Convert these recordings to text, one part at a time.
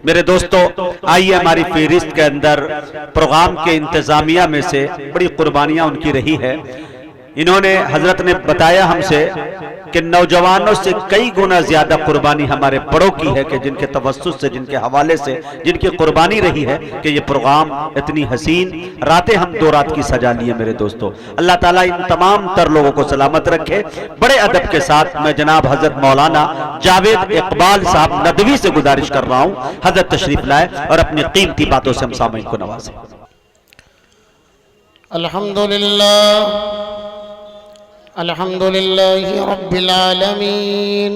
میرے دوستو، آئیے ہماری فہرست کے اندر پروگرام کے انتظامیہ میں سے بڑی قربانیاں ان کی رہی ہے۔ انہوں نے حضرت نے بتایا ہم سے کہ نوجوانوں سے کئی گنا زیادہ قربانی ہمارے بڑوں کی ہے کہ جن کے توسط سے، جن کے حوالے سے، جن کی قربانی رہی ہے کہ یہ پروگرام اتنی حسین راتیں ہم 2 رات کی سجا لیے۔ میرے دوستو، اللہ تعالیٰ ان تمام تر لوگوں کو سلامت رکھے۔ بڑے ادب کے ساتھ میں جناب حضرت مولانا جاوید اقبال صاحب ندوی سے گزارش کر رہا ہوں، حضرت تشریف لائے اور اپنی قیمتی باتوں سے ہم سامعین کو نوازیں۔ الحمد لله رب العالمين،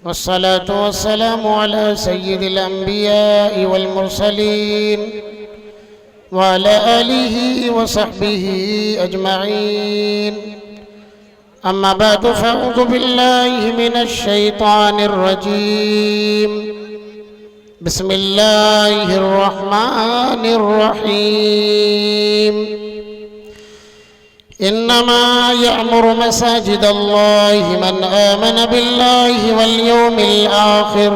والصلاة والسلام على سيد الأنبياء والمرسلين وعلى آله وصحبه أجمعين. أما بعد، فأعوذ بالله من الشيطان الرجيم. بسم الله الرحمن الرحيم. إنما يعمر مساجد الله من آمن بالله واليوم الآخر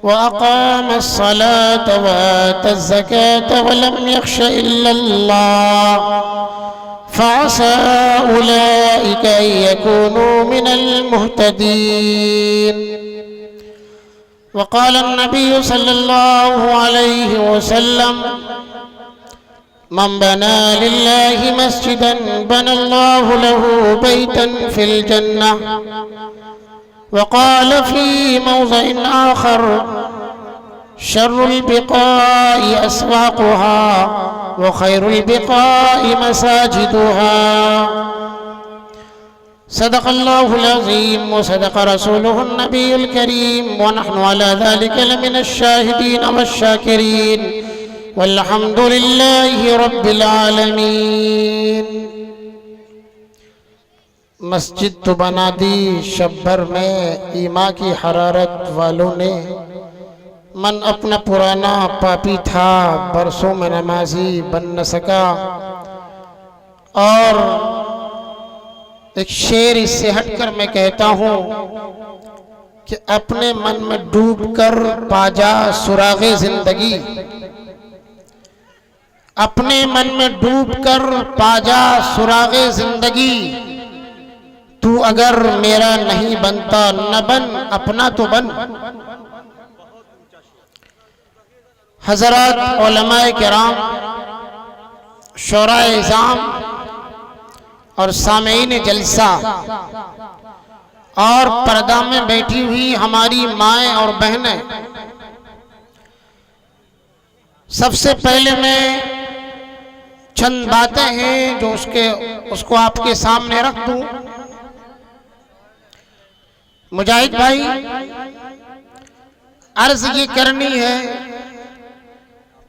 وأقام الصلاة وآتى الزكاة ولم يخش إلا الله فعسى أولئك أن يكونوا من المهتدين. وقال النبي صلى الله عليه وسلم: من بنى لله مسجدا بنى الله له بيتا في الجنة. وقال في موضع آخر: شر البقاء أسواقها وخير البقاء مساجدها. صدق الله العظيم وصدق رسوله النبي الكريم، ونحن على ذلك لمن الشاهدين والشاكرين، والحمد لله رب العالمین. مسجد تو بنا دی شب بھر میں ایما کی حرارت والوں نے. من اپنا پرانا پاپی تھا، برسوں میں نمازی بن نہ سکا. اور ایک شعر اس سے ہٹ کر میں کہتا ہوں کہ اپنے من میں ڈوب کر پا جا سراغ زندگی. اپنے من میں ڈوب کر پا جا سراغ زندگی. تو اگر میرا نہیں بنتا نہ بن، اپنا تو بن. حضرات علماء کرام، شورائے اعظام اور سامعین جلسہ اور پردہ میں بیٹھی ہوئی ہماری مائیں اور بہنیں، سب سے پہلے میں چند باتیں ہیں جو اس کو آپ کے سامنے رکھ دوں. مجاہد بھائی، عرض یہ کرنی ہے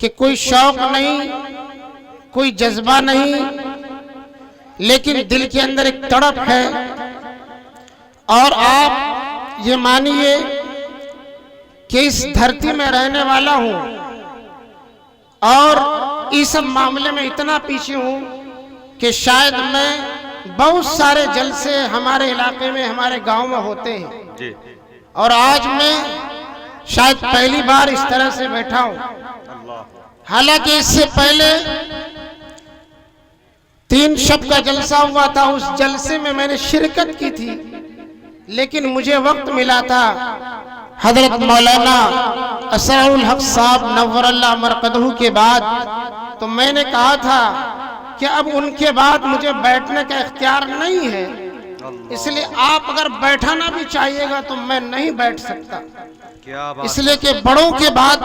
کہ کوئی شوق نہیں، کوئی جذبہ نہیں، لیکن دل کے اندر ایک تڑپ ہے. اور آپ یہ مانیے کہ اس دھرتی میں رہنے والا ہوں اور اس معاملے میں اتنا پیچھے ہوں کہ شاید میں بہت سارے جلسے ہمارے علاقے میں، ہمارے گاؤں میں ہوتے ہیں، اور آج میں شاید پہلی بار اس طرح سے بیٹھا ہوں. حالانکہ اس سے پہلے 3 شب کا جلسہ ہوا تھا، اس جلسے میں میں نے شرکت کی تھی، لیکن مجھے وقت ملا تھا. حضرت مولانا اسرار الحق صاحب نور اللہ مرقدہ کے بعد تو میں نے کہا تھا کہ اب ان کے بعد مجھے بیٹھنے کا اختیار نہیں ہے، اس لیے آپ اگر بیٹھانا بھی چاہیے گا تو میں نہیں بیٹھ سکتا. اس لیے کہ بڑوں کے بعد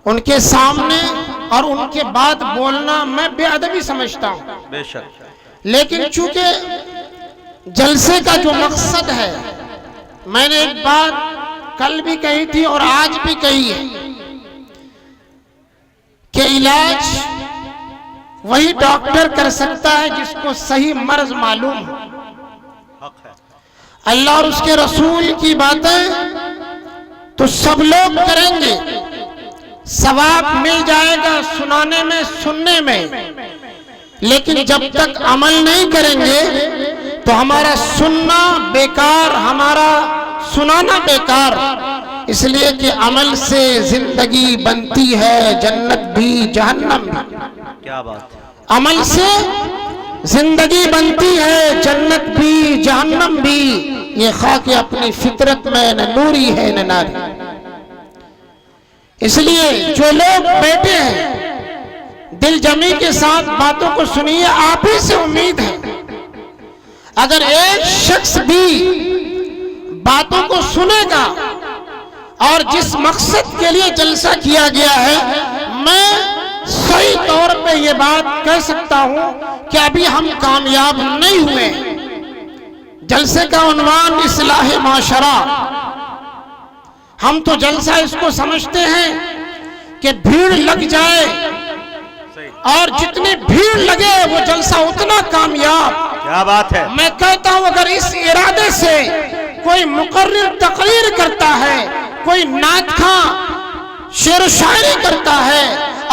ان کے سامنے اور ان کے بعد بولنا میں بے ادبی سمجھتا ہوں. لیکن چونکہ جلسے کا جو مقصد ہے، میں نے ایک بات کل بھی کہی تھی اور آج بھی کہی ہے کہ علاج وہی ڈاکٹر کر سکتا ہے جس کو صحیح مرض معلوم ہو. اللہ اور اس کے رسول کی باتیں تو سب لوگ کریں گے، ثواب مل جائے گا سنانے میں، سننے میں، لیکن جب تک عمل نہیں کریں گے تو ہمارا سننا بیکار، ہمارا سنانا بیکار. اس لیے کہ عمل سے زندگی بنتی ہے جنت بھی جہنم بھی. کیا بات ہے. عمل سے زندگی بنتی ہے جنت بھی جہنم بھی. یہ خاک اپنی فطرت میں نہ نوری ہے نہ ناری. اس لیے جو لوگ بیٹھے ہیں دل جمی کے ساتھ باتوں کو سنیے. آپ ہی سے امید ہے اگر ایک شخص بھی باتوں کو سنے گا اور جس مقصد کے لیے جلسہ کیا گیا ہے، میں صحیح طور پہ یہ بات کہہ سکتا ہوں کہ ابھی ہم کامیاب نہیں ہوئے. جلسے کا عنوان اصلاح معاشرہ. ہم تو جلسہ اس کو سمجھتے ہیں کہ بھیڑ لگ جائے اور جتنی بھیڑ لگے وہ جلسہ اتنا کامیاب. کیا بات ہے. میں کہتا ہوں اگر اس ارادے سے کوئی مقرر تقریر کرتا ہے، کوئی نعت خواں شعر و شاعری کرتا ہے،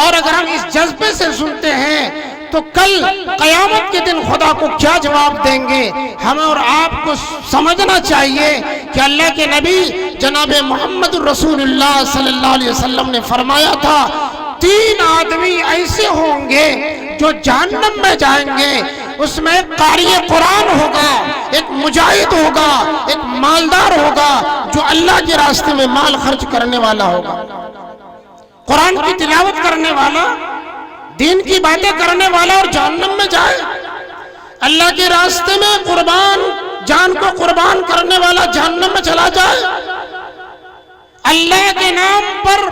اور اگر ہم اس جذبے سے سنتے ہیں تو کل قیامت کے دن خدا کو کیا جواب دیں گے. ہمیں اور آپ کو سمجھنا چاہیے کہ اللہ کے نبی جناب محمد رسول اللہ صلی اللہ علیہ وسلم نے فرمایا تھا 3 آدمی ایسے ہوں گے جو جہنم میں جائیں گے. اس میں ایک قاری قرآن ہوگا، ایک مجاہد ہوگا، ایک مالدار ہوگا جو اللہ کے راستے میں مال خرچ کرنے والا ہوگا، قرآن کی تلاوت کرنے والا، دین کی باتیں کرنے والا، اور جہنم میں جائے. اللہ کے راستے میں قربان جان کو قربان کرنے والا جہنم میں چلا جائے. اللہ کے نام پر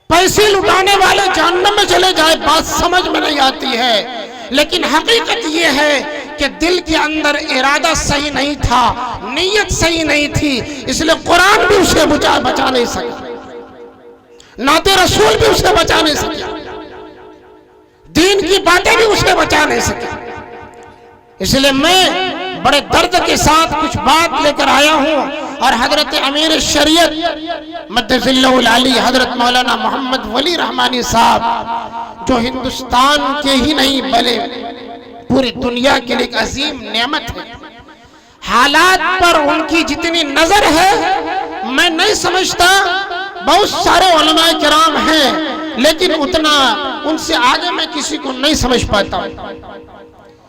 پیسے لٹانے والے جہنم میں چلے جائے. بات سمجھ میں نہیں آتی ہے، لیکن حقیقت یہ ہے کہ دل کے اندر ارادہ صحیح نہیں تھا، نیت صحیح نہیں تھی. اس لیے قرآن بھی اسے بچا نہیں سکا، نعت رسول بھی اسے بچا نہیں سکے، دین کی باتیں بھی اسے بچا نہیں سکے. اس لیے میں بڑے درد کے ساتھ کچھ بات لے کر آیا ہوں، اور حضرت امیر شریعت مدث اللہ العلی حضرت مولانا محمد ولی رحمانی صاحب جو ہندوستان کے ہی نہیں بلکہ پوری دنیا کے لیے ایک عظیم نعمت ہے. حالات پر ان کی جتنی نظر ہے میں نہیں سمجھتا. بہت سارے علماء کرام ہیں لیکن اتنا ان سے آگے میں کسی کو نہیں سمجھ پاتا.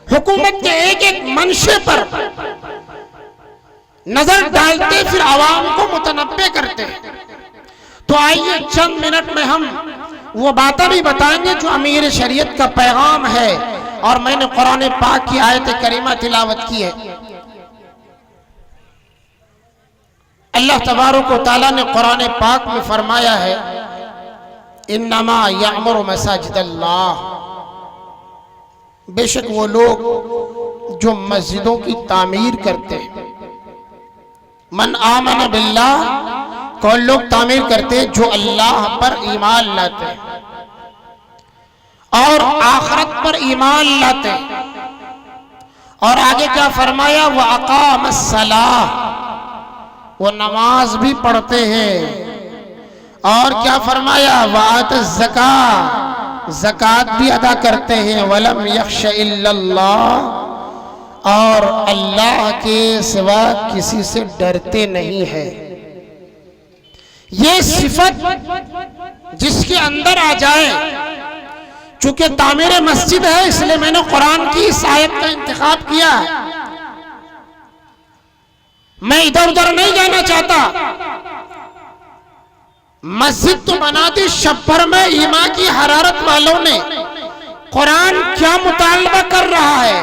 حکومت کے ایک ایک منشے پر نظر ڈالتے پھر عوام کو متنبع کرتے. تو آئیے چند منٹ میں ہم وہ باتیں بھی بتائیں گے جو امیر شریعت کا پیغام ہے. اور میں نے قرآن پاک کی آیت کریمہ تلاوت کی ہے. اللہ تبارک و تعالیٰ نے قرآن پاک میں فرمایا ہے انما یعمر مساجد اللہ. بے شک وہ لوگ جو مسجدوں کی تعمیر کرتے ہیں. من آمن باللہ، کون لوگ تعمیر کرتے جو اللہ پر ایمان لاتے اور آخرت پر ایمان لاتے. اور آگے کیا فرمایا وَأَقَامَ الصَّلَاةَ، وہ نماز بھی پڑھتے ہیں. اور کیا فرمایا وَآتَ الزَّكَاةَ، زکوٰۃ بھی ادا کرتے ہیں. وَلَمْ يَخْشَ إِلَّا اللَّهَ، اور اللہ کے سوا کسی سے ڈرتے نہیں ہے. یہ صفت جس کے اندر آ جائے، چونکہ تعمیر مسجد ہے اس لیے میں نے قرآن کی اس آیت کا انتخاب کیا ہے. میں ادھر ادھر نہیں جانا چاہتا. مسجد تو بنا دی شبھر میں ایمان کی حرارت والوں نے. قرآن کیا مطالبہ کر رہا ہے،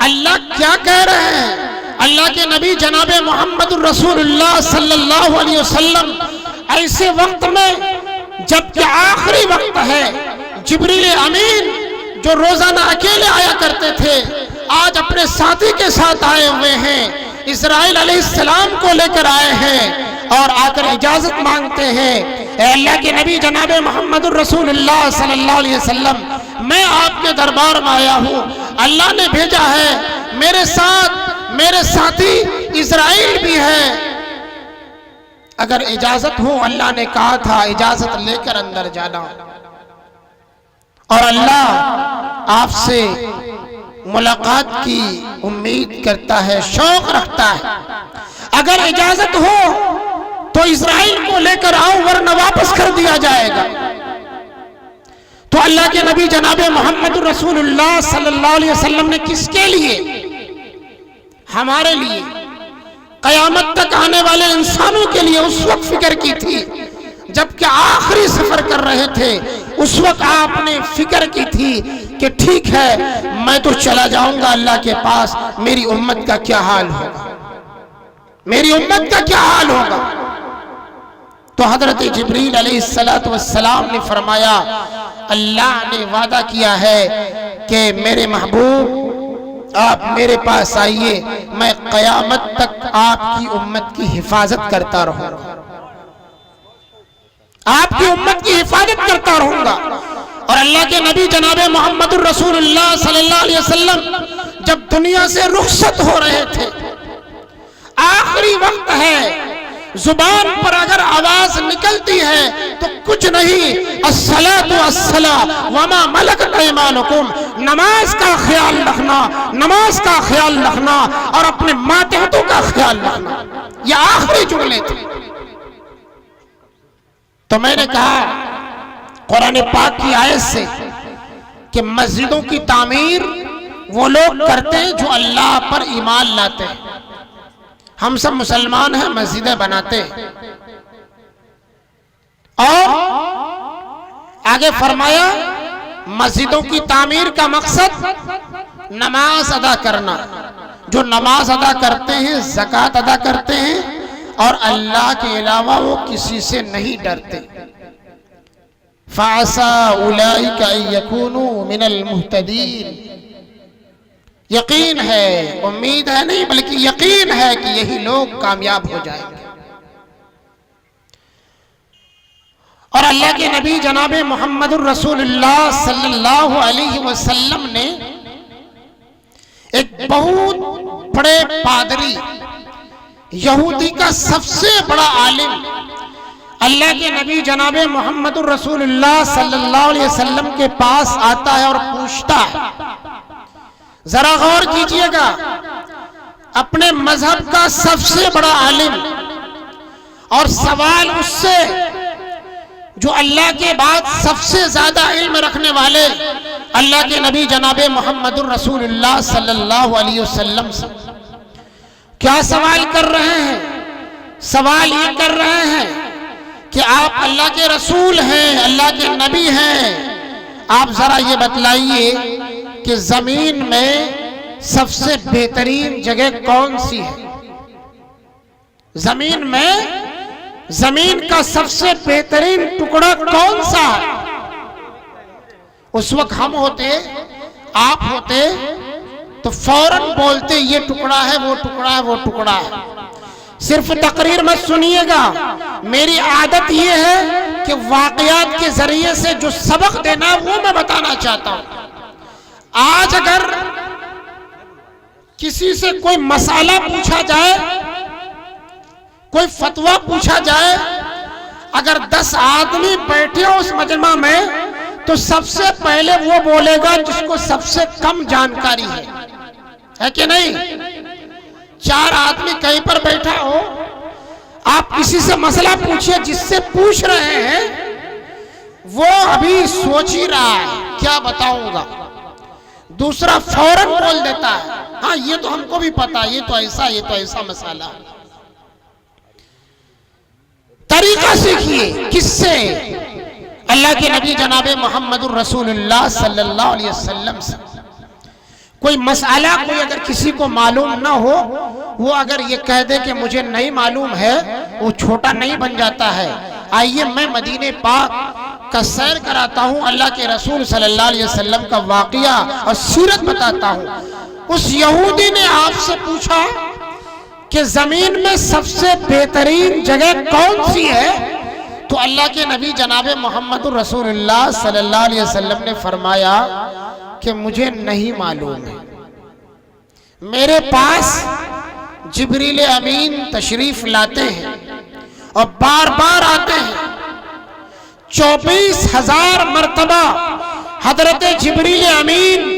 اللہ کیا کہہ رہے ہیں. اللہ کے نبی جناب محمد رسول اللہ صلی اللہ علیہ وسلم ایسے وقت میں جبکہ آخری وقت ہے، جبریل امین جو روزانہ اکیلے آیا کرتے تھے آج اپنے ساتھی کے ساتھ آئے ہوئے ہیں. اسرائیل علیہ السلام کو لے کر آئے ہیں اور آ کر اجازت مانگتے ہیں. اے اللہ کے نبی جناب محمد الرسول اللہ صلی اللہ علیہ وسلم، میں آپ کے دربار میں آیا ہوں. اللہ نے بھیجا ہے، میرے ساتھ میرے ساتھی اسرائیل بھی ہے. اگر اجازت ہو، اللہ نے کہا تھا اجازت لے کر اندر جانا. اور اللہ آپ سے ملاقات کی امید کرتا ہے، شوق رکھتا ہے. اگر اجازت ہو تو اسرائیل کو لے کر آؤ ورنہ واپس کر دیا جائے گا۔ تو اللہ کے نبی جناب محمد رسول اللہ صلی اللہ علیہ وسلم نے کس کے لیے؟ ہمارے لیے، قیامت تک آنے والے انسانوں کے لیے اس وقت فکر کی تھی جبکہ آخری سفر کر رہے تھے۔ اس وقت آپ نے فکر کی تھی کہ ٹھیک ہے میں تو چلا جاؤں گا اللہ کے پاس، میری امت کا کیا حال ہوگا، میری امت کا کیا حال ہوگا۔ تو حضرت جبریل علیہ السلام نے فرمایا اللہ نے وعدہ کیا ہے کہ میرے محبوب آپ میرے پاس آئیے، میں قیامت تک آپ کی امت کی حفاظت کرتا رہوں گا، آپ کی امت کی حفاظت کرتا رہوں گا۔ اور اللہ کے نبی جناب محمد الرسول اللہ صلی اللہ علیہ وسلم جب دنیا سے رخصت ہو رہے تھے، آخری وقت ہے، زبان پر اگر آواز نکلتی ہے تو کچھ نہیں، الصلاۃ والصلاۃ وما ملکت ایمانکم، نماز کا خیال رکھنا، نماز کا خیال رکھنا اور اپنے ماتحتوں کا خیال رکھنا، یہ آخری جملے تھے۔ تو میں نے کہا قرآن پاک کی آیت سے کہ مسجدوں کی تعمیر وہ لوگ کرتے ہیں جو اللہ پر ایمان لاتے ہیں۔ ہم سب مسلمان ہیں، مسجدیں بناتے ہیں، اور آگے فرمایا مسجدوں کی تعمیر کا مقصد نماز ادا کرنا، جو نماز ادا کرتے ہیں، زکوٰۃ ادا کرتے ہیں اور اللہ کے علاوہ وہ کسی سے نہیں ڈرتے۔ فَعَسَىٰ أُولَٰئِكَ أَن يَكُونُوا مِنَ الْمُهْتَدِينَ، یقین ہے، امید ہے نہیں بلکہ یقین ہے کہ یہی لوگ کامیاب ہو جائیں گے۔ اور اللہ کے نبی جناب محمد الرسول اللہ صلی اللہ علیہ وسلم نے ایک بہت بڑے پادری، یہودی کا سب سے بڑا عالم، اللہ کے نبی جناب محمد الرسول اللہ صلی اللہ علیہ وسلم کے پاس آتا ہے اور پوچھتا ہے، ذرا غور کیجئے گا، اپنے مذہب کا سب سے بڑا عالم، اور سوال اس سے جو اللہ کے بعد سب سے زیادہ علم رکھنے والے اللہ کے نبی جناب محمد الرسول اللہ صلی اللہ علیہ وسلم سے کیا سوال کر رہے ہیں؟ سوال یہ کر رہے ہیں کہ آپ اللہ کے رسول ہیں، اللہ کے نبی ہیں، آپ ذرا یہ بتلائیے کہ زمین میں سب سے بہترین جگہ کون سی ہے؟ زمین میں زمین کا سب سے بہترین ٹکڑا کون سا ہے؟ اس وقت ہم ہوتے، آپ ہوتے تو فوراً بولتے یہ ٹکڑا ہے، وہ ٹکڑا ہے، وہ ٹکڑا ہے۔ صرف تقریر مت سنیے گا، میری عادت یہ ہے کہ واقعات کے ذریعے سے جو سبق دینا وہ میں بتانا چاہتا ہوں۔ آج اگر کسی سے کوئی مسئلہ پوچھا جائے، کوئی فتویٰ پوچھا جائے، اگر 10 آدمی بیٹھے ہو اس مجمع میں تو سب سے پہلے وہ بولے گا جس کو سب سے کم جانکاری ہے کہ نہیں؟ 4 آدمی کہیں پر بیٹھا ہو، آپ کسی سے مسئلہ پوچھئے، جس سے پوچھ رہے ہیں وہ ابھی سوچ ہی رہا ہے کیا بتاؤں گا، دوسرا فوراً بول دیتا ہے ہاں یہ تو ہم کو بھی پتا، یہ تو ایسا مسئلہ ہے۔ طریقہ سیکھیے، کس سے؟ اللہ کے نبی جناب محمد الرسول اللہ صلی اللہ علیہ وسلم سے۔ کوئی مسئلہ کوئی اگر کسی کو معلوم نہ ہو، وہ اگر یہ کہہ دے کہ مجھے نہیں معلوم ہے، وہ چھوٹا نہیں بن جاتا ہے۔ آئیے میں مدینہ پاک کا سیر کراتا ہوں، اللہ کے رسول صلی اللہ علیہ وسلم کا واقعہ اور سیرت بتاتا ہوں۔ اس یہودی نے آپ سے پوچھا کہ زمین میں سب سے بہترین جگہ کون سی ہے؟ تو اللہ کے نبی جناب محمد الرسول اللہ صلی اللہ علیہ وسلم نے فرمایا کہ مجھے نہیں معلوم ہے، میرے پاس جبریل امین تشریف لاتے ہیں اور بار بار آتے ہیں۔ 24,000 مرتبہ حضرت جبریل امین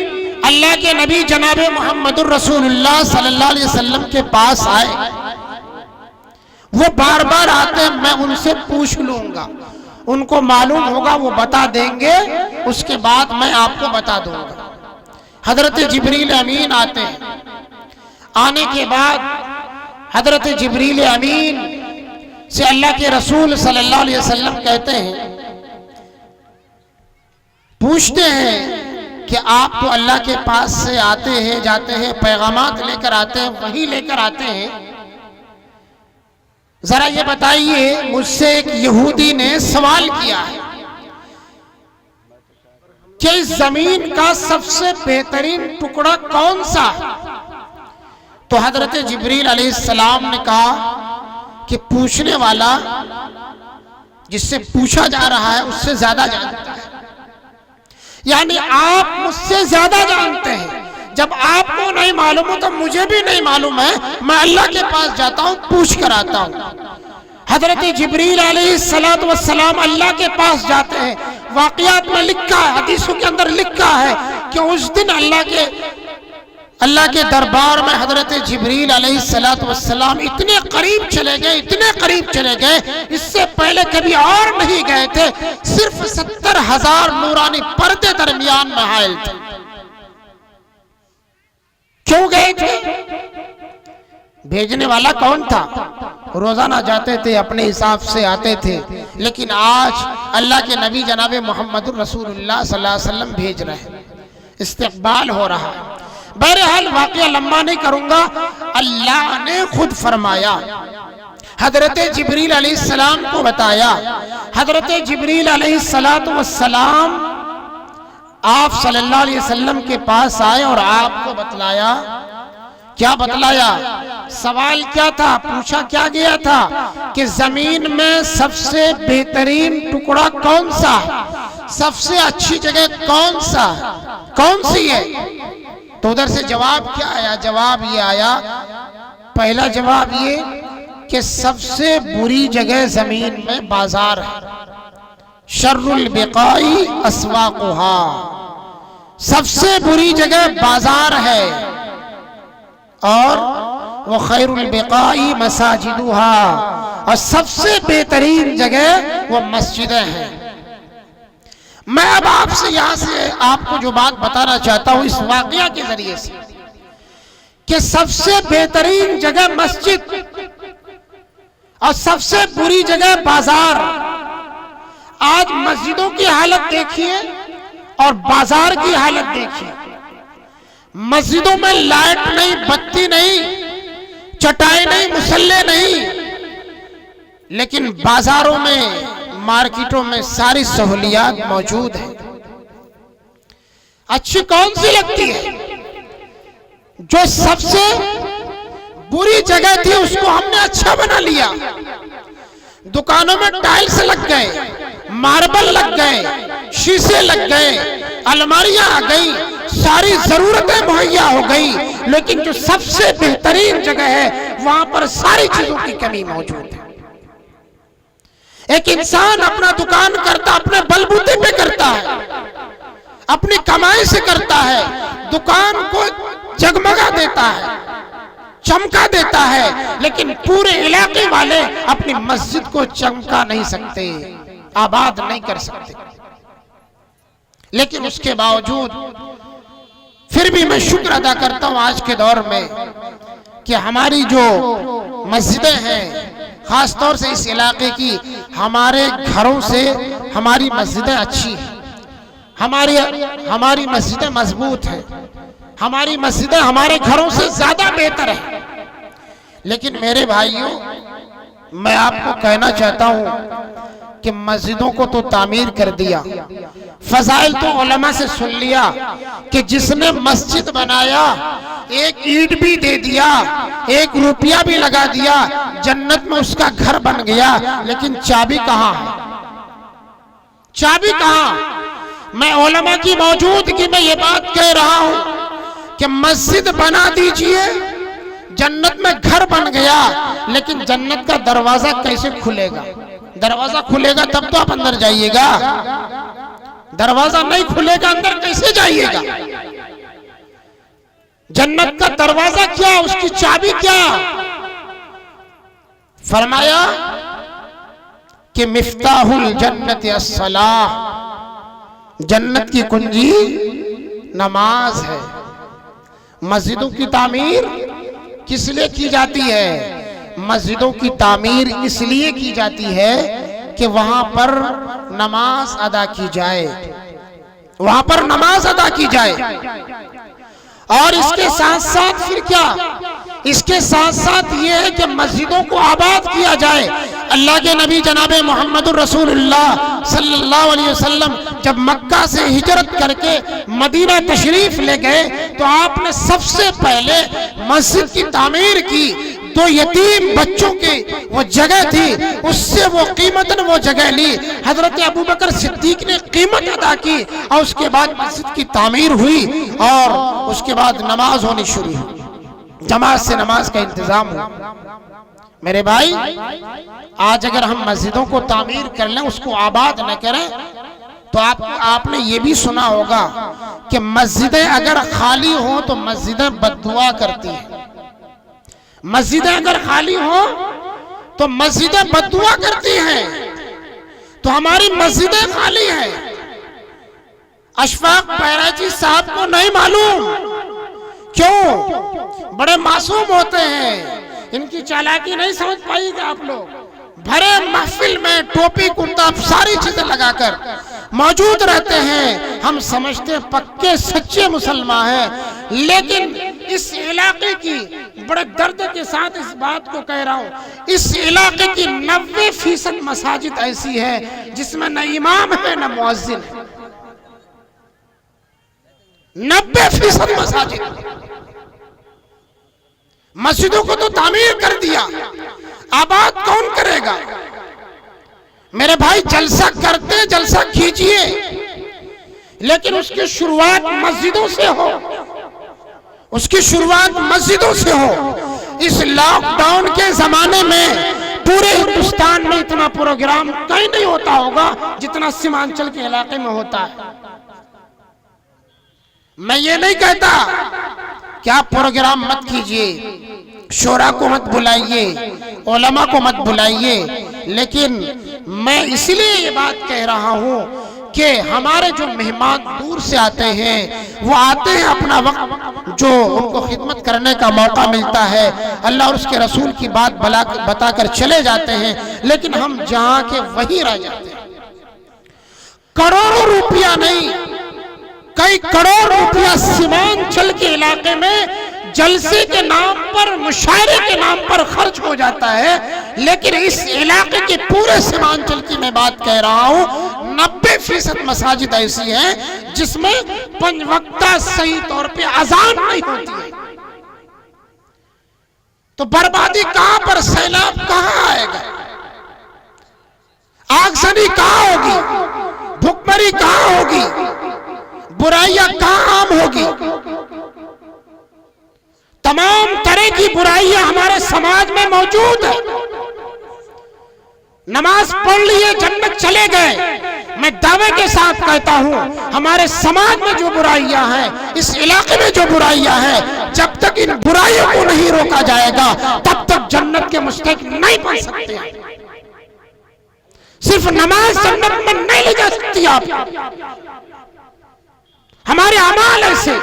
اللہ کے نبی جناب محمد الرسول اللہ صلی اللہ علیہ وسلم کے پاس آئے، وہ بار بار آتے ہیں، میں ان سے پوچھ لوں گا، ان کو معلوم ہوگا وہ بتا دیں گے، اس کے بعد میں آپ کو بتا دوں گا۔ حضرت جبریل امین آتے ہیں، آنے کے بعد حضرت جبریل امین سے اللہ کے رسول صلی اللہ علیہ وسلم کہتے ہیں، پوچھتے ہیں کہ آپ تو اللہ کے پاس سے آتے ہیں جاتے ہیں، پیغامات لے کر آتے ہیں، وحی لے کر آتے ہیں، ذرا یہ بتائیے، مجھ سے ایک یہودی نے سوال کیا ہے کہ اس زمین کا سب سے بہترین ٹکڑا کون سا؟ تو حضرت جبریل علیہ السلام نے کہا کہ پوچھنے والا جس سے پوچھا جا رہا ہے اس سے زیادہ جانتا ہے، یعنی آپ مجھ سے زیادہ جانتے ہیں، جب آپ کو نہیں معلوم ہو تو مجھے بھی نہیں معلوم ہے، میں اللہ کے پاس جاتا ہوں، پوچھ کر آتا ہوں۔ حضرت جبریل علیہ السلام اللہ کے پاس جاتے ہیں، واقعات میں لکھا ہے، حدیثوں کے اندر لکھا ہے کہ اس دن اللہ کے دربار میں حضرت جبریل علیہ السلام اتنے قریب چلے گئے، اتنے قریب چلے گئے، اس سے پہلے کبھی اور نہیں گئے تھے، صرف 70,000 نورانی پردے درمیان میں حائل تھے۔ کیوں گئے تھے؟ بھیجنے والا کون تھا؟ روزانہ جاتے تھے، اپنے حساب سے آتے تھے، لیکن آج اللہ کے نبی جناب محمد رسول اللہ صلی اللہ علیہ وسلم بھیج رہے ہیں، استقبال ہو رہا ہے۔ بہرحال واقعہ لمبا نہیں کروں گا، اللہ نے خود فرمایا، حضرت جبریل علیہ السلام کو بتایا، حضرت جبریل علیہ السلام آپ صلی اللہ علیہ وسلم کے پاس آئے اور آپ کو بتلایا، کیا بتلایا؟ سوال کیا تھا؟ پوچھا کیا گیا تھا کہ زمین میں سب سے بہترین ٹکڑا کون سا، سب سے اچھی جگہ کون سی ہے؟ تو ادھر سے جواب کیا آیا؟ جواب یہ آیا، پہلا جواب یہ کہ سب سے بری جگہ زمین میں بازار ہے، شر البقاء اسواقھا، سب سے بری جگہ بازار ہے، اور وہ خیر البقاء مساجدھا، اور سب سے بہترین جگہ وہ مسجدیں ہیں۔ میں اب آپ سے یہاں سے آپ کو جو بات بتانا چاہتا ہوں اس واقعہ کے ذریعے سے، کہ سب سے بہترین جگہ مسجد اور سب سے بری جگہ بازار۔ آج مسجدوں کی حالت دیکھیے اور بازار کی حالت دیکھیے، مسجدوں میں لائٹ نہیں، بتی نہیں، چٹائی نہیں، مصلے نہیں، لیکن بازاروں میں، مارکیٹوں میں ساری سہولیات موجود ہیں۔ اچھی کون سی لگتی ہے؟ جو سب سے بری جگہ تھی اس کو ہم نے اچھا بنا لیا، دکانوں میں ٹائلز لگ گئے، ماربل لگ گئے، شیشے لگ گئے، الماریاں آ گئی، ساری ضرورتیں مہیا ہو گئی، لیکن جو سب سے بہترین جگہ ہے وہاں پر ساری چیزوں کی کمی موجود ہے۔ ایک انسان اپنا دکان کرتا، اپنے بلبوتے پہ کرتا ہے، اپنی کمائی سے کرتا ہے، دکان کو جگمگا دیتا ہے، چمکا دیتا ہے، لیکن پورے علاقے والے اپنی مسجد کو چمکا نہیں سکتے، آباد نہیں کر سکتے۔ لیکن اس کے باوجود پھر بھی میں شکر ادا کرتا ہوں آج کے دور میں کہ ہماری جو مسجدیں ہیں، خاص طور سے اس علاقے کی، ہمارے گھروں سے ہماری مسجدیں اچھی ہیں، ہماری مسجدیں مضبوط ہیں، ہماری مسجدیں ہمارے گھروں سے زیادہ بہتر ہیں۔ لیکن میرے بھائیوں، میں آپ کو کہنا چاہتا ہوں کہ مسجدوں کو تو تعمیر کر دیا، فضائل تو علماء سے سن لیا کہ جس نے مسجد بنایا ایک اینٹ بھی دے دیا، 1 روپیہ بھی لگا دیا، جنت میں اس کا گھر بن گیا، لیکن چابی کہاں ہے؟ چابی کہاں؟ میں علماء کی موجودگی میں یہ بات کہہ رہا ہوں کہ مسجد بنا دیجئے، جنت میں گھر بن گیا، لیکن جنت کا دروازہ کیسے کھلے گا؟ دروازہ کھلے گا تب تو آپ اندر جائیے گا، دروازہ نہیں کھلے گا اندر کیسے جائیے گا؟ جنت کا دروازہ کیا، اس کی چابی کیا؟ فرمایا کہ مفتاح الجنت الصلاۃ، جنت کی کنجی نماز ہے۔ مسجدوں کی تعمیر کس لیے کی جاتی ہے؟ مسجدوں کی تعمیر اس لیے کی جاتی ہے کہ وہاں پر نماز ادا کی جائے، وہاں پر نماز ادا کی جائے۔ اور اس کے ساتھ ساتھ پھر کیا؟ اس کے ساتھ ساتھ یہ ہے کہ مسجدوں کو آباد کیا جائے۔ اللہ کے نبی جناب محمد الرسول اللہ صلی اللہ علیہ وسلم جب مکہ سے ہجرت کر کے مدینہ تشریف لے گئے تو آپ نے سب سے پہلے مسجد کی تعمیر کی۔ تو یتیم بچوں کی وہ جگہ تھی، اس سے وہ قیمتاً وہ جگہ لی۔ حضرت ابوبکر صدیق نے قیمت ادا کی اور اس کے بعد مسجد کی تعمیر ہوئی اور اس کے بعد نماز ہونی شروع ہوئی، جماعت سے نماز کا انتظام ہوا۔ میرے بھائی، آج اگر ہم مسجدوں کو تعمیر کر لیں، اس کو آباد نہ کریں، تو آپ نے یہ بھی سنا ہوگا کہ مسجدیں اگر خالی ہوں تو مسجدیں بد دعا کرتی ہیں۔ مسجدیں اگر خالی ہوں تو مسجدیں بد دعا کرتی ہیں۔ تو ہماری مسجدیں خالی ہیں۔ اشفاق بیراجی صاحب کو نہیں معلوم کیوں؟ بڑے معصوم ہوتے ہیں، ان کی چالاکی نہیں سمجھ پائی گا آپ لوگ۔ بھرے محفل میں ٹوپی کرتا ساری چیزیں لگا کر موجود رہتے ہیں، ہم سمجھتے پکے سچے مسلمان ہیں، لیکن اس علاقے کی بڑے درد کے ساتھ اس بات کو کہہ رہا ہوں، اس علاقے کی 90% مساجد ایسی ہے جس میں نہ امام ہے نہ مؤذن ہے۔ 90% مساجد۔ مسجدوں کو تو تعمیر کر دیا، آباد کون کرے گا؟ میرے بھائی، جلسہ کرتے جلسہ کیجئے، لیکن اس کی شروعات مسجدوں سے ہو، اس کی شروعات مسجدوں سے ہو۔ اس لاک ڈاؤن کے زمانے میں پورے ہندوستان میں اتنا پروگرام کہیں نہیں ہوتا ہوگا جتنا سیمانچل کے علاقے میں ہوتا ہے۔ میں یہ نہیں کہتا کہ آپ پروگرام مت کیجئے، شورا کو مت بلائیے، علماء کو مت بلائیے، لیکن میں اس لیے یہ بات کہہ رہا ہوں کہ ہمارے جو مہمان دور سے آتے ہیں، وہ آتے ہیں اپنا وقت جو ان کو خدمت کرنے کا موقع ملتا ہے، اللہ اور اس کے رسول کی بات بتا کر چلے جاتے ہیں، لیکن ہم جہاں کے وہیں رہ جاتے ہیں۔ کروڑوں روپیہ نہیں، کئی کروڑ روپیہ سیمانچل کے علاقے میں جلسے کے نام پر، مشاعرے کے نام پر خرچ ہو جاتا ہے، لیکن اس علاقے کے پورے سیمانچل کی میں بات کہہ رہا ہوں، 90% مساجد ایسی ہیں جس میں 5 وقتہ صحیح طور پہ اذان نہیں ہوتی ہے۔ تو بربادی کہاں پر، سیلاب کہاں آئے گا، آگزنی کہاں ہوگی، بھوکمری کہاں ہوگی، برائیاں کہاں عام ہوگی؟ تمام طرح کی برائیاں ہمارے سماج میں موجود ہیں۔ نماز پڑھ لیے جنت چلے گئے، میں دعوے کے ساتھ کہتا ہوں ہمارے سماج میں جو برائیاں ہیں، اس علاقے میں جو برائیاں ہیں، جب تک ان برائیوں کو نہیں روکا جائے گا تب تک جنت کے مستحق نہیں بن سکتے ہیں۔ صرف نماز جنت میں نہیں لے جا سکتی آپ، ہمارے اعمال ایسے۔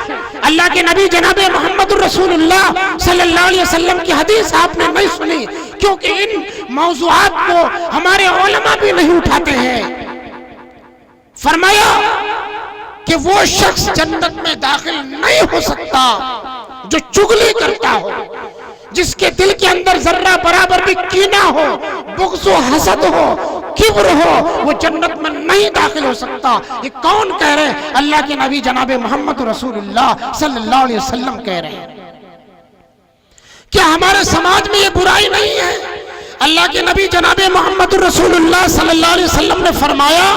اللہ کے نبی جناب محمد الرسول اللہ صلی اللہ علیہ وسلم کی حدیث آپ نے نہیں سنی، کیونکہ ان موضوعات کو ہمارے علماء بھی نہیں اٹھاتے ہیں۔ فرمایا کہ وہ شخص جنت میں داخل نہیں ہو سکتا جو چغلی کرتا ہو، جس کے دل کے اندر ذرہ برابر بھی کینہ ہو، بغض و حسد ہو، کبر ہو، وہ جنت میں نہیں داخل ہو سکتا۔ یہ کون کہہ رہے ہیں؟ اللہ کے نبی جناب محمد رسول اللہ صلی اللہ علیہ وسلم کہہ رہے ہیں۔ کیا ہمارے سماج میں یہ برائی نہیں ہے؟ اللہ کے نبی جناب محمد رسول اللہ صلی اللہ علیہ وسلم نے فرمایا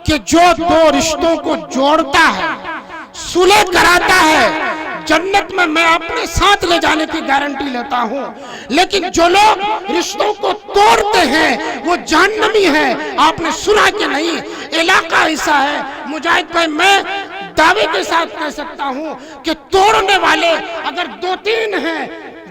کہ جو 2 رشتوں کو جوڑتا ہے، صلح کراتا ہے، جنت میں میں اپنے ساتھ لے جانے کی گارنٹی لیتا ہوں، لیکن جو لوگ رشتوں کو توڑتے ہیں وہ جہنمی ہیں۔ آپ نے سنا کہ نہیں؟ علاقہ ایسا ہے مجاہد بھائی، میں دعوے کے ساتھ کہہ سکتا ہوں کہ توڑنے والے اگر 2-3 ہیں،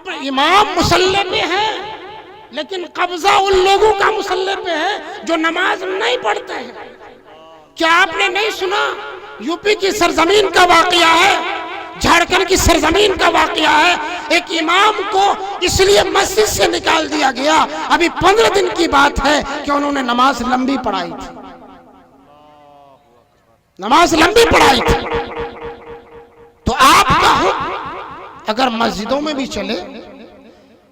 آپ امام مصلی پہ ہیں لیکن قبضہ ان لوگوں کا مصلی پہ ہے جو نماز نہیں پڑھتے ہیں۔ کیا آپ نے نہیں سنا یو پی کی سرزمین کا واقعہ ہے، جھارکھنڈ کی سرزمین کا واقعہ ہے، ایک امام کو اس لیے مسجد سے نکال دیا گیا، ابھی 15 دن کی بات ہے کہ انہوں نے نماز لمبی پڑھائی تھی، نماز لمبی پڑھائی تھی۔ تو آپ کا حکم اگر مسجدوں میں بھی چلے،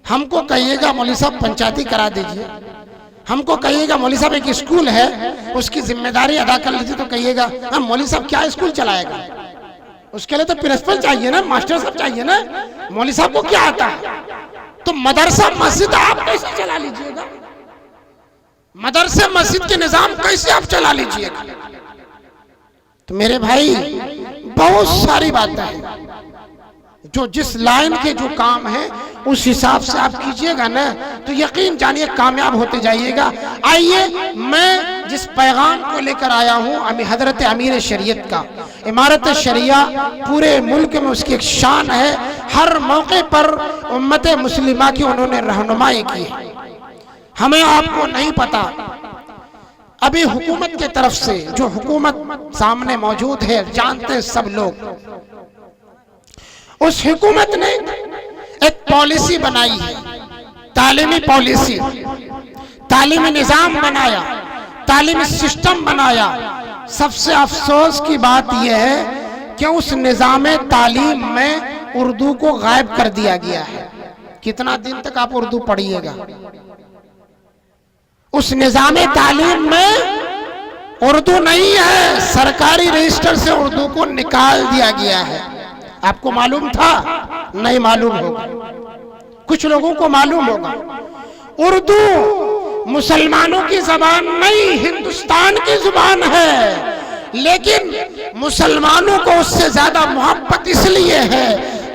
ہم کو کہیے گا مولوی صاحب پنچایتی کرا دیجئے، ہم کو کہیے گا مولوی صاحب ایک اسکول ہے اس کی ذمہ داری ادا کر لیجیے، تو کہیے گا ہم مولوی صاحب کیا اسکول چلائے گا، اس کے لیے تو پرنسپل چاہیے نا، ماسٹر صاحب چاہیے نا، مولوی صاحب کو کیا آتا ہے؟ تو مدرسہ مسجد آپ کیسے چلا لیجئے گا؟ مدرسے مسجد کے نظام کیسے آپ چلا لیجئے گا؟ تو میرے بھائی بہت ساری باتیں ہیں جو جس لائن کے جو کام ہیں اس حساب سے آپ کیجئے گا نا تو یقین جانیے کامیاب ہوتے جائیے گا۔ آئیے میں جس پیغام کو لے کر آیا ہوں حضرت امیر شریعت کا، امارت شریعہ پورے ملک میں اس کی ایک شان ہے، ہر موقع پر امت مسلمہ کی انہوں نے رہنمائی کی ہے۔ ہمیں آپ کو نہیں پتا، ابھی حکومت کے طرف سے جو حکومت سامنے موجود ہے جانتے ہیں سب لوگ، اس حکومت نے ایک پالیسی بنائی ہے، تعلیمی پالیسی، تعلیمی نظام بنایا، تعلیمی سسٹم بنایا۔ سب سے افسوس کی بات یہ ہے کہ اس نظام تعلیم میں اردو کو غائب کر دیا گیا ہے۔ کتنا دن تک آپ اردو پڑھیے گا؟ اس نظام تعلیم میں اردو نہیں ہے، سرکاری رجسٹر سے اردو کو نکال دیا گیا ہے۔ آپ کو معلوم تھا؟ نہیں معلوم ہوگا، کچھ لوگوں کو معلوم ہوگا۔ اردو مسلمانوں کی زبان نہیں، ہندوستان کی زبان ہے، لیکن مسلمانوں کو اس سے زیادہ محبت اس لیے ہے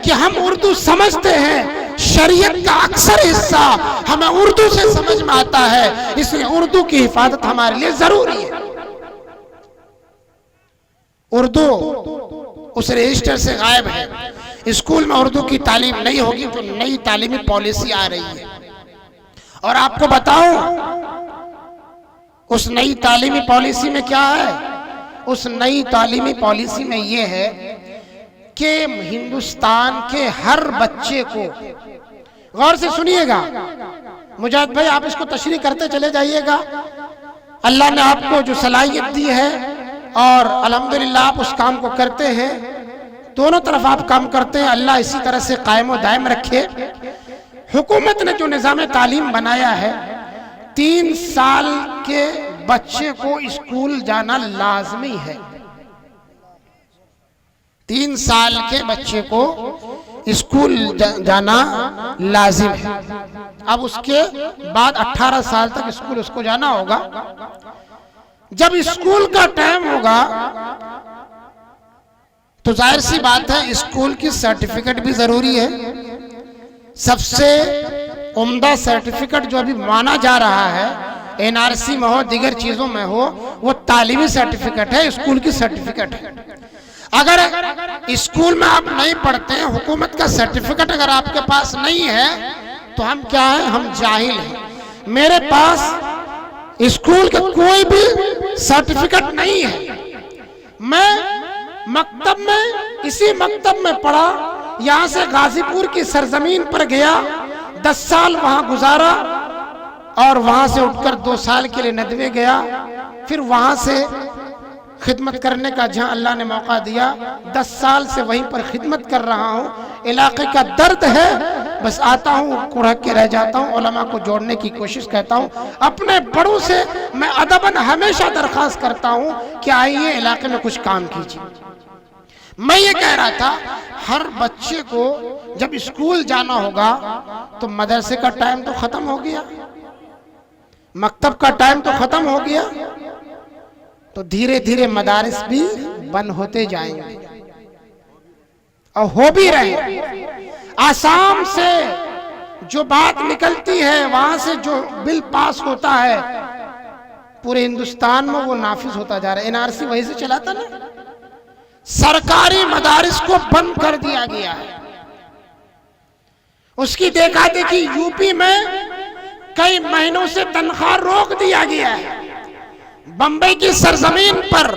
کہ ہم اردو سمجھتے ہیں، شریعت کا اکثر حصہ ہمیں اردو سے سمجھ میں آتا ہے، اس لیے اردو کی حفاظت ہمارے لیے ضروری ہے۔ اردو اس رجسٹر سے غائب ہے، اسکول میں اردو کی تعلیم نہیں ہوگی، جو نئی تعلیمی پالیسی آ رہی ہے۔ اور آپ کو بتاؤں اس نئی تعلیمی پالیسی میں کیا ہے؟ اس نئی تعلیمی پالیسی میں یہ ہے کہ ہندوستان کے ہر بچے کو، غور سے سنیے گا مجاہد بھائی، آپ اس کو تشریح کرتے چلے جائیے گا، اللہ نے آپ کو جو صلاحیت دی ہے اور الحمدللہ آپ اس کام کو کرتے ہیں، دونوں طرف آپ کام کرتے ہیں، اللہ اسی طرح سے قائم و دائم رکھے۔ حکومت نے جو نظام تعلیم بنایا ہے، 3 سال کے بچے کو اسکول جانا لازمی ہے، 3 سال کے بچے کو اسکول جانا لازم ہے۔ اب اس کے بعد 18 سال تک اسکول اس کو جانا ہوگا۔ جب اسکول کا ٹائم ہوگا تو ظاہر سی بات ہے اسکول کی سرٹیفکیٹ بھی ضروری ہے۔ سب سے عمدہ سرٹیفکیٹ جو ابھی مانا جا رہا ہے، NRC میں ہو دیگر چیزوں میں ہو، وہ تعلیمی سرٹیفکیٹ ہے، اسکول کی سرٹیفکیٹ ہے۔ اگر اسکول میں آپ نہیں پڑھتے ہیں، حکومت کا سرٹیفکیٹ اگر آپ کے پاس نہیں ہے تو ہم کیا ہیں؟ ہم جاہل ہیں۔ میرے پاس اسکول کا کوئی بھی سرٹیفکیٹ نہیں ہے، میں مکتب میں اسی مکتب میں پڑھا، یہاں سے غازی پور کی سرزمین پر گیا، 10 سال وہاں گزارا، اور وہاں سے اٹھ کر 2 سال کے لیے ندوے گیا، پھر وہاں سے خدمت کرنے کا جہاں اللہ نے موقع دیا، 10 سال سے وہیں پر خدمت کر رہا ہوں۔ علاقے کا درد ہے، بس آتا ہوں کڑھک کے رہ جاتا ہوں، علماء کو جوڑنے کی کوشش کرتا ہوں۔ اپنے بڑوں سے میں ادباً ہمیشہ درخواست کرتا ہوں کہ آئیے علاقے میں کچھ کام کیجیے۔ میں یہ کہہ رہا تھا ہر بچے کو جب اسکول جانا ہوگا تو مدرسے کا ٹائم تو ختم ہو گیا، مکتب کا ٹائم تو ختم ہو گیا، تو دھیرے دھیرے مدارس بھی بند ہوتے جائیں گے، اور ہو بھی رہے۔ آسام سے جو بات نکلتی ہے، وہاں سے جو بل پاس ہوتا ہے، پورے ہندوستان میں وہ نافذ ہوتا جا رہا ہے۔ NRC وہی سے چلاتا نا، سرکاری مدارس کو بند کر دیا گیا ہے۔ اس کی دیکھا دیکھی یوپی میں کئی مہینوں سے تنخواہ روک دیا گیا ہے. بمبئی کی سرزمین پر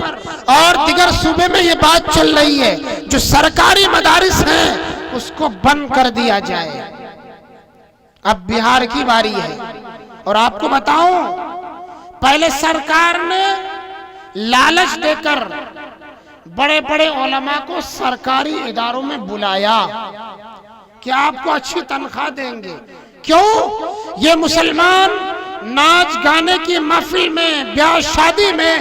اور دیگر صوبے میں یہ بات چل رہی ہے جو سرکاری مدارس ہیں اس کو بند کر دیا جائے. اب بہار کی باری ہے اور آپ کو بتاؤں پہلے سرکار نے لالچ دے کر بڑے بڑے علماء کو سرکاری اداروں میں بلایا کہ آپ کو اچھی تنخواہ دیں گے. کیوں؟ یہ مسلمان ناچ گانے کی محفل میں بیاہ شادی میں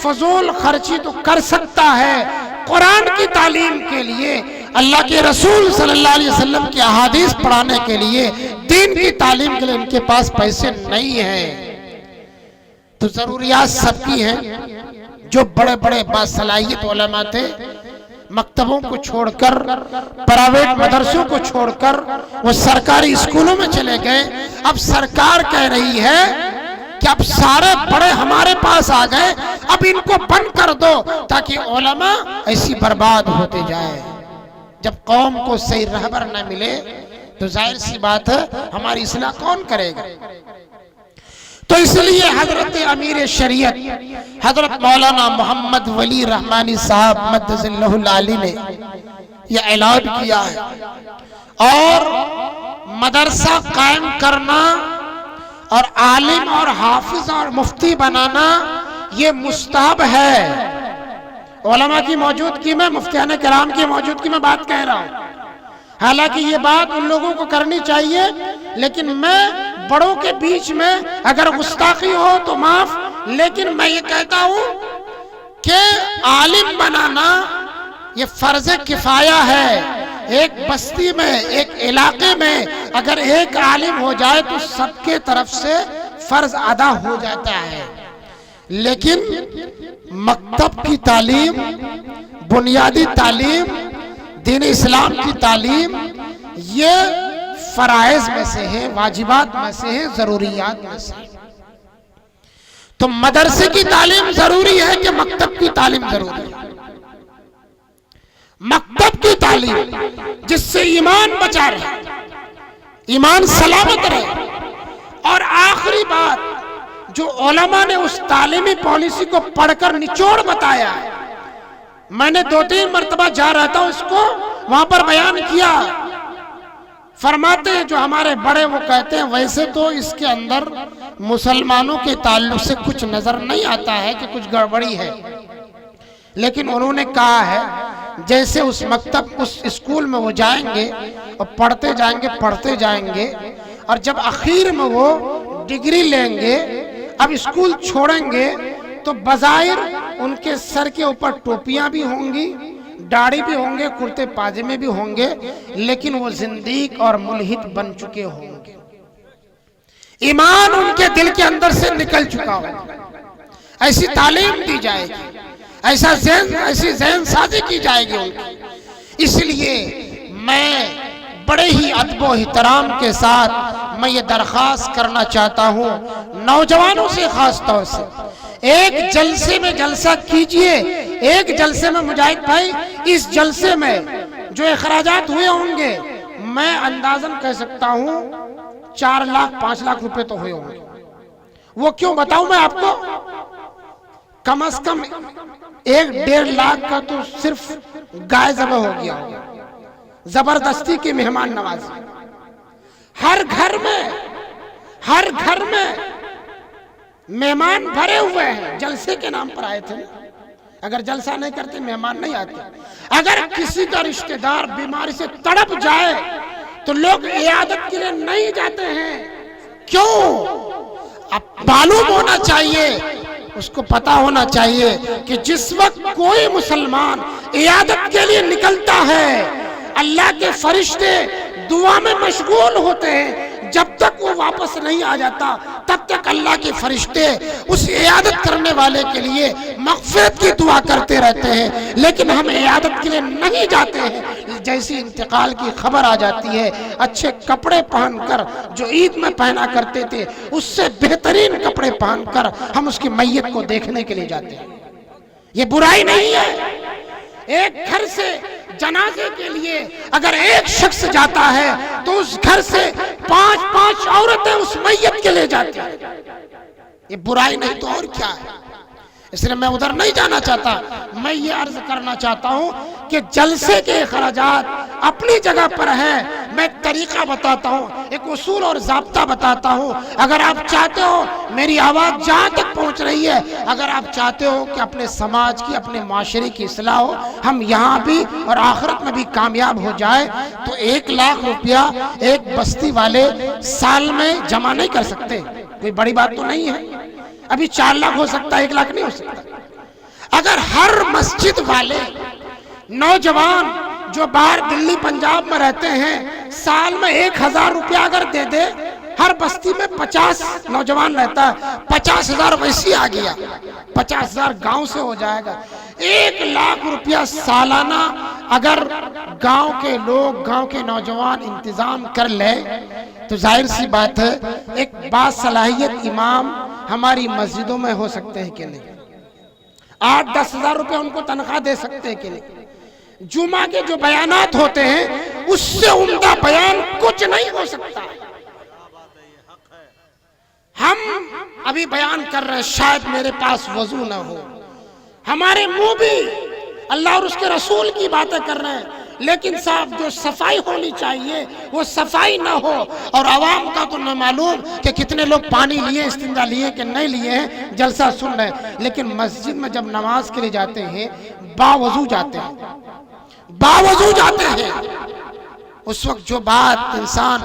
فضول خرچی تو کر سکتا ہے، قرآن کی تعلیم کے لیے، اللہ کے رسول صلی اللہ علیہ وسلم کی احادیث پڑھانے کے لیے، دین کی تعلیم کے لیے ان کے پاس پیسے نہیں ہیں. تو ضروریات سب کی ہیں. جو بڑے بڑے باصلاحیت علماء تھے مکتبوں کو چھوڑ کر، پرائیویٹ مدرسوں کو چھوڑ کر وہ سرکاری اسکولوں میں چلے گئے. اب سرکار کہہ رہی ہے کہ اب سارے بڑے ہمارے پاس آ گئے، اب ان کو بند کر دو تاکہ علماء ایسی برباد ہوتے جائے. جب قوم کو صحیح رہبر نہ ملے تو ظاہر سی بات ہے ہماری اصلاح کون کرے گا. تو اس لیے حضرت امیر شریعت حضرت مولانا محمد ولی رحمانی صاحب مدث اللہ العالی نے یہ اعلان کیا ہے اور مدرسہ قائم کرنا اور عالم اور حافظ اور مفتی بنانا یہ مستحب ہے. علماء کی موجودگی میں، مفتیان کرام کی موجودگی میں بات کہہ رہا ہوں. حالانکہ یہ بات ان لوگوں کو کرنی چاہیے، لیکن میں بڑوں کے بیچ میں اگر گستاخی ہو تو معاف، لیکن میں یہ کہتا ہوں کہ عالم بنانا یہ فرض کفایہ ہے. ایک بستی میں، ایک علاقے میں اگر ایک عالم ہو جائے تو سب کے طرف سے فرض ادا ہو جاتا ہے. لیکن مکتب کی تعلیم، بنیادی تعلیم، دین اسلام کی تعلیم یہ فرائض میں سے ہے، واجبات میں سے ہے، ضروریات میں سے ہے. تو مدرسے کی تعلیم ضروری ہے کہ مکتب کی تعلیم ضروری ہے؟ مکتب کی تعلیم جس سے ایمان بچا رہے، ایمان سلامت رہے. اور آخری بات جو علماء نے اس تعلیمی پالیسی کو پڑھ کر نچوڑ بتایا ہے، میں نے 2-3 مرتبہ جا رہا تھا اس کو وہاں پر بیان کیا. فرماتے ہیں جو ہمارے بڑے وہ کہتے ہیں ویسے تو اس کے اندر مسلمانوں کے تعلق سے کچھ نظر نہیں آتا ہے کہ کچھ گڑبڑی ہے، لیکن انہوں نے کہا ہے جیسے اس مکتب اس اسکول میں وہ جائیں گے اور پڑھتے جائیں گے اور جب آخر میں وہ ڈگری لیں گے، اب اسکول چھوڑیں گے تو بظاہر ان کے سر کے اوپر ٹوپیاں بھی ہوں گی، داڑھی بھی ہوں گے، کرتے پاجامے بھی ہوں گے، لیکن وہ زندیق اور ملحد بن چکے ہوں گے. ایمان ان کے دل کے اندر سے نکل چکا ہوگا. ایسی تعلیم دی جائے گی، ایسی ذہن سازی کی جائے گی ان کی. اس لیے میں بڑے ہی ادب و احترام کے ساتھ میں یہ درخواست کرنا چاہتا ہوں نوجوانوں سے، خاص طور سے ایک جلسے میں جلسہ کیجئے. ایک جلسے میں مجاہد بھائی، اس جلسے میں جو اخراجات ہوئے ہوں گے میں اندازاً کہہ سکتا ہوں 4 لاکھ 5 لاکھ روپے تو ہوئے ہوں گے. وہ کیوں بتاؤں میں آپ کو؟ کم از کم 1-1.5 لاکھ کا تو صرف گائے ذبح ہو گیا ہوگا. زبردستی کی مہمان نوازی ہر گھر میں مہمان بھرے ہوئے ہیں. جلسے کے نام پر آئے تھے. اگر جلسہ نہیں کرتے مہمان نہیں آتے. اگر کسی کا رشتہ دار بیماری سے تڑپ جائے تو لوگ عیادت کے لیے نہیں جاتے ہیں. کیوں؟ اب معلوم ہونا چاہیے، اس کو پتا ہونا چاہیے کہ جس وقت کوئی مسلمان عیادت کے لیے نکلتا ہے اللہ کے فرشتے دعا میں مشغول ہوتے ہیں. جب تک وہ واپس نہیں آ جاتا تب تک اللہ کے فرشتے اس عیادت کرنے والے کے لیے مغفرت کی دعا کرتے رہتے ہیں. لیکن ہم عیادت کے لیے نہیں جاتے ہیں. جیسی انتقال کی خبر آ جاتی ہے اچھے کپڑے پہن کر جو عید میں پہنا کرتے تھے اس سے بہترین کپڑے پہن کر ہم اس کی میت کو دیکھنے کے لیے جاتے ہیں. یہ برائی نہیں ہے. ایک گھر سے جنازے کے لیے اگر ایک شخص جاتا ہے تو اس گھر سے 5 عورتیں اس میت کے لے جاتی ہیں. یہ برائی نہیں تو اور کیا ہے. اس لیے میں ادھر نہیں جانا چاہتا. میں یہ عرض کرنا چاہتا ہوں کہ جلسے کے اخراجات اپنی جگہ پر ہیں. میں ایک طریقہ بتاتا ہوں, ایک اصول اور ضابطہ بتاتا ہوں. اگر آپ چاہتے ہو میری آواز جہاں تک پہنچ رہی ہے, اگر آپ چاہتے ہو کہ اپنے سماج کی, اپنے معاشرے کی اصلاح ہو, ہم یہاں بھی اور آخرت میں بھی کامیاب ہو جائے, تو 1 لاکھ روپیہ ایک بستی والے سال میں جمع نہیں کر سکتے. کوئی بڑی بات تو نہیں ہے. ابھی 4 لاکھ ہو سکتا ہے, 1 لاکھ نہیں ہو سکتا. اگر ہر مسجد والے نوجوان جو باہر دلی پنجاب میں رہتے ہیں سال میں 1000 روپیہ اگر دے دے, ہر بستی میں 50 نوجوان رہتا ہے, 50,000 ویسی آ گیا, 50,000 گاؤں سے ہو جائے گا. 1 لاکھ روپیہ سالانہ اگر گاؤں کے لوگ, گاؤں کے نوجوان انتظام کر لے تو ظاہر سی بات ہے ایک باصلاحیت امام ہماری مسجدوں میں ہو سکتے ہیں کہ نہیں. 8-10 ہزار روپے ان کو تنخواہ دے سکتے ہیں کہ نہیں. جمعہ کے جو بیانات ہوتے ہیں اس سے عمدہ بیان کچھ نہیں ہو سکتا. ہم ابھی بیان کر رہے ہیں, شاید میرے پاس وضو نہ ہو, ہمارے منہ بھی اللہ اور اس کے رسول کی باتیں کر رہے ہیں, لیکن صاحب جو صفائی ہونی چاہیے وہ صفائی نہ ہو. اور عوام کا تو نہ معلوم کہ کتنے لوگ پانی لیے, استنجا لیے کہ نہیں لیے ہیں, جلسہ سن رہے ہیں. لیکن مسجد میں جب نماز کے لیے جاتے ہیں باوضو جاتے ہیں, باوضو جاتے ہیں. اس وقت جو بات انسان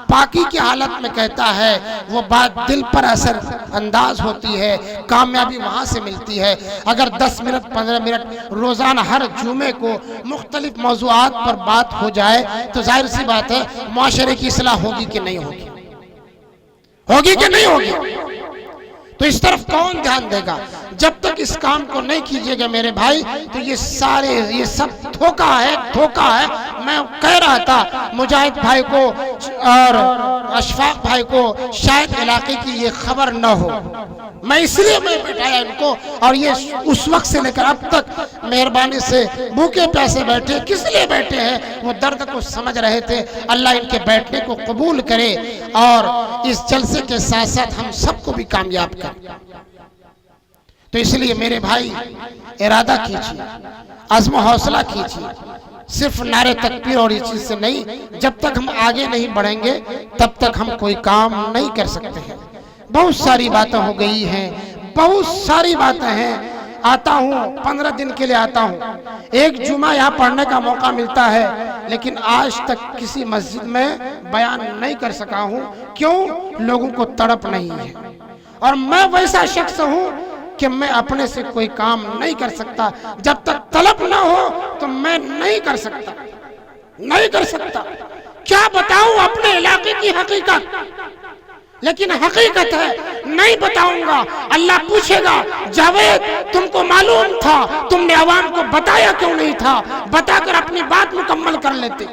پاکی کی حالت میں کہتا ہے وہ بات دل پر اثر انداز ہوتی ہے, کامیابی وہاں سے ملتی ہے. اگر 10 منٹ 15 منٹ روزانہ ہر جمعے کو مختلف موضوعات پر بات ہو جائے تو ظاہر سی بات ہے معاشرے کی اصلاح ہوگی کہ نہیں ہوگی, ہوگی کہ نہیں ہوگی. تو اس طرف کون دھیان دے گا؟ جب تک اس کام کو نہیں کیجئے گا میرے بھائی تو یہ سب دھوکہ ہے, دھوکہ ہے. میں کہہ رہا تھا مجاہد بھائی کو اور اشفاق بھائی کو شاید علاقے کی یہ خبر نہ ہو, میں اس لیے میں بٹھایا ان کو, اور یہ اس وقت سے لے کر اب تک مہربانی سے بھوکے پیسے بیٹھے. کس لیے بیٹھے ہیں؟ وہ درد کو سمجھ رہے تھے. اللہ ان کے بیٹھنے کو قبول کرے اور اس جلسے کے ساتھ ساتھ ہم سب کو بھی کامیاب کرے. تو اس لیے میرے بھائی ارادہ کیجیے, عزم و حوصلہ کیجیے. صرف نعرے تکبیر اور اس چیز سے نہیں, جب تک ہم آگے نہیں بڑھیں گے تب تک ہم کوئی کام نہیں کر سکتے ہیں. بہت ساری باتیں ہو گئی ہیں, بہت ساری باتیں ہیں. آتا ہوں 15 دن کے لیے آتا ہوں, ایک جمعہ یہاں پڑھنے کا موقع ملتا ہے, لیکن آج تک کسی مسجد میں بیان نہیں کر سکا ہوں. کیوں؟ لوگوں کو تڑپ نہیں ہے. اور میں ویسا شخص ہوں کہ میں اپنے سے کوئی کام نہیں کر سکتا. جب تک طلب نہ ہو تو میں نہیں کر سکتا, نہیں کر سکتا. کیا بتاؤں اپنے علاقے کی حقیقت, لیکن حقیقت ہے نہیں بتاؤں گا. اللہ پوچھے گا جاوید تم کو معلوم تھا, تم نے عوام کو بتایا کیوں نہیں تھا؟ بتا کر اپنی بات مکمل کر لیتے.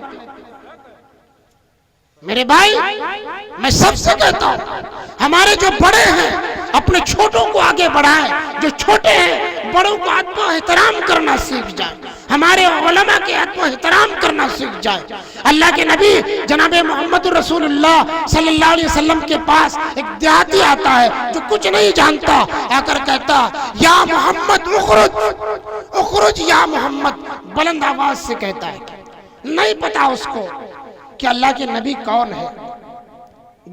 میرے بھائی میں سب سے کہتا ہوں ہمارے جو بڑے ہیں اپنے چھوٹوں کو آگے بڑھائیں, جو چھوٹے ہیں بڑوں کو ادب و احترام کرنا سیکھ جائیں, ہمارے علماء کے ادب و احترام کرنا سیکھ جائیں. اللہ کے نبی جناب محمد رسول اللہ صلی اللہ علیہ وسلم کے پاس ایک دیہاتی آتا ہے جو کچھ نہیں جانتا, آ کر کہتا یا محمد اخرج, اخرج یا محمد, بلند آواز سے کہتا ہے. نہیں پتا اس کو کہ اللہ کے نبی کون ہے.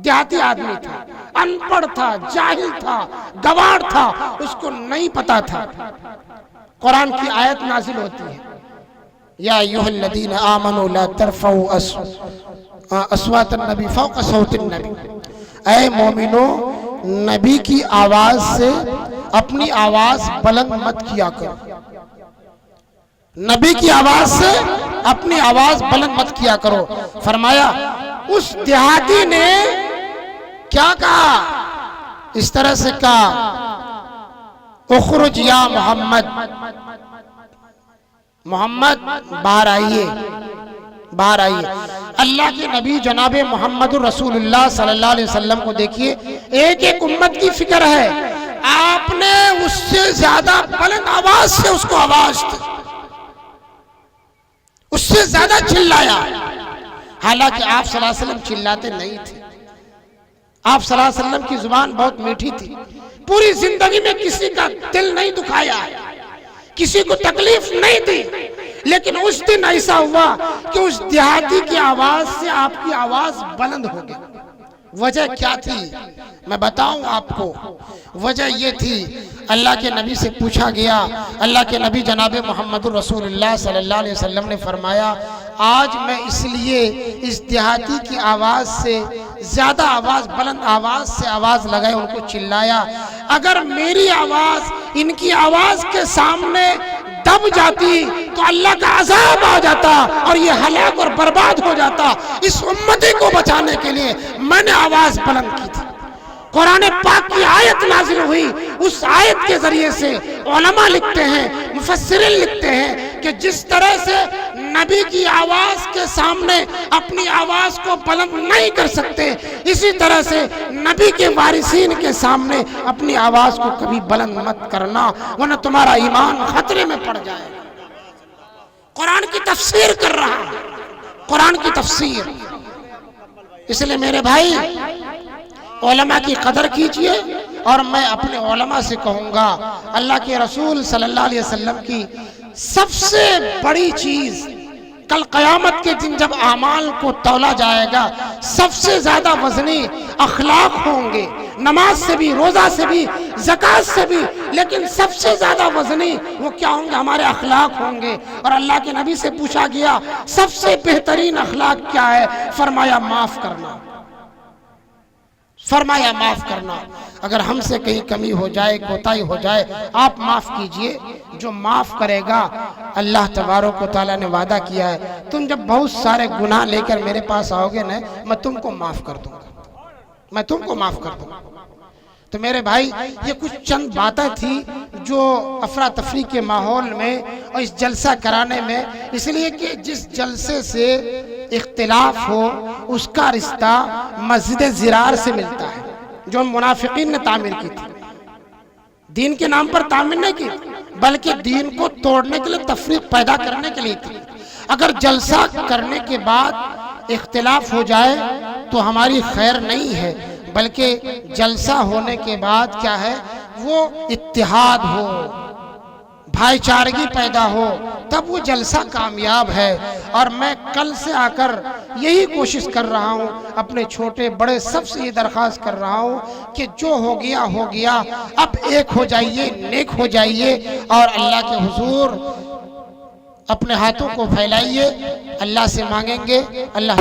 دیہاتی آدمی تھا, ان پڑھ تھا, جاہل تھا, گوار تھا, اس کو نہیں پتا تھا. قرآن کی آیت نازل ہوتی ہے یا ایھا الذین آمنوا لا ترفعوا اصوات النبی فوق صوت النبی. اے مومنو نبی کی آواز سے اپنی آواز بلند مت کیا کرو, نبی کی آواز سے اپنی آواز بلند مت کیا کرو. فرمایا اس دیہاتی نے کیا کہا, اس طرح سے کہا اخرج یا محمد, محمد باہر آئیے, باہر آئیے. اللہ کے نبی جناب محمد رسول اللہ صلی اللہ علیہ وسلم کو دیکھیے, ایک ایک امت کی فکر ہے. آپ نے اس سے زیادہ بلند آواز سے اس کو آواز دی, اس سے زیادہ چلایا، حالانکہ آپ صلی اللہ علیہ وسلم چلاتے نہیں تھے. آپ صلی اللہ علیہ وسلم کی زبان بہت میٹھی تھی، پوری زندگی میں کسی کا دل نہیں دکھایا، کسی کو تکلیف نہیں دی. لیکن اس دن ایسا ہوا کہ اس دیہاتی کی آواز سے آپ کی آواز بلند ہو گئی. وجہ کیا تھی میں بتاؤں آپ کو. وجہ یہ تھی، اللہ کے نبی سے پوچھا گیا. اللہ کے نبی جناب محمد رسول اللہ صلی اللہ علیہ وسلم نے فرمایا، آج میں اس لیے اس دیہاتی کی آواز سے زیادہ آواز، بلند آواز سے آواز لگائے، ان کو چلایا. اگر میری آواز ان کی آواز کے سامنے دب جاتی تو اللہ کا عذاب آ جاتا اور یہ ہلاک اور برباد ہو جاتا. اس امتی کو بچانے کے لیے میں نے آواز بلند کی تھی. قرآن پاک کی آیت نازل ہوئی، اس آیت کے ذریعے سے علماء لکھتے ہیں، مفسرین لکھتے ہیں کہ جس طرح سے نبی کی آواز کے سامنے اپنی آواز کو بلند نہیں کر سکتے، اسی طرح سے نبی کے وارثین کے سامنے اپنی آواز کو کبھی بلند مت کرنا، ورنہ تمہارا ایمان خطرے میں پڑ جائے. قرآن کی تفسیر کر رہا ہوں، قرآن کی تفسیر. اس لیے میرے بھائی علماء کی قدر کیجئے. اور میں اپنے علماء سے کہوں گا، اللہ کے رسول صلی اللہ علیہ وسلم کی سب سے بڑی چیز کل قیامت کے دن جب اعمال کو تولا جائے گا، سب سے زیادہ وزنی اخلاق ہوں گے. نماز سے بھی، روزہ سے بھی، زکوٰۃ سے بھی، لیکن سب سے زیادہ وزنی وہ کیا ہوں گے؟ ہمارے اخلاق ہوں گے. اور اللہ کے نبی سے پوچھا گیا سب سے بہترین اخلاق کیا ہے؟ فرمایا معاف کرنا. فرمایا معاف کرنا. اگر ہم سے کہیں کمی ہو جائے، کوتاہی ہو جائے، آپ معاف کیجئے. جو معاف کرے گا، اللہ تبارک و تعالیٰ نے وعدہ کیا ہے، تم جب بہت سارے گناہ لے کر میرے پاس آؤ گے نا، میں تم کو معاف کر دوں گا. میں تم کو معاف کر دوں گا. تو میرے بھائی یہ کچھ چند باتیں تھی جو افراتفری کے ماحول میں اور اس جلسہ کرانے میں، اس لیے کہ جس جلسے سے اختلاف ہو اس کا رشتہ مسجد زرار سے ملتا ہے، جو منافقین نے تعمیر کی تھی. دین کے نام پر تعمیر نہیں کی، بلکہ دین کو توڑنے کے لیے، تفریق پیدا کرنے کے لیے کی. اگر جلسہ کرنے کے بعد اختلاف ہو جائے تو ہماری خیر نہیں ہے، بلکہ جلسہ ہونے کے بعد کیا ہے، وہ اتحاد ہو، بھائی چارگی پیدا ہو، تب وہ جلسہ کامیاب ہے. اور میں کل سے آ کر یہی کوشش کر رہا ہوں، اپنے چھوٹے بڑے سب سے یہ درخواست کر رہا ہوں کہ جو ہو گیا ہو گیا، اب ایک ہو جائیے، نیک ہو جائیے اور اللہ کے حضور اپنے ہاتھوں کو پھیلائیے. اللہ سے مانگیں گے، اللہ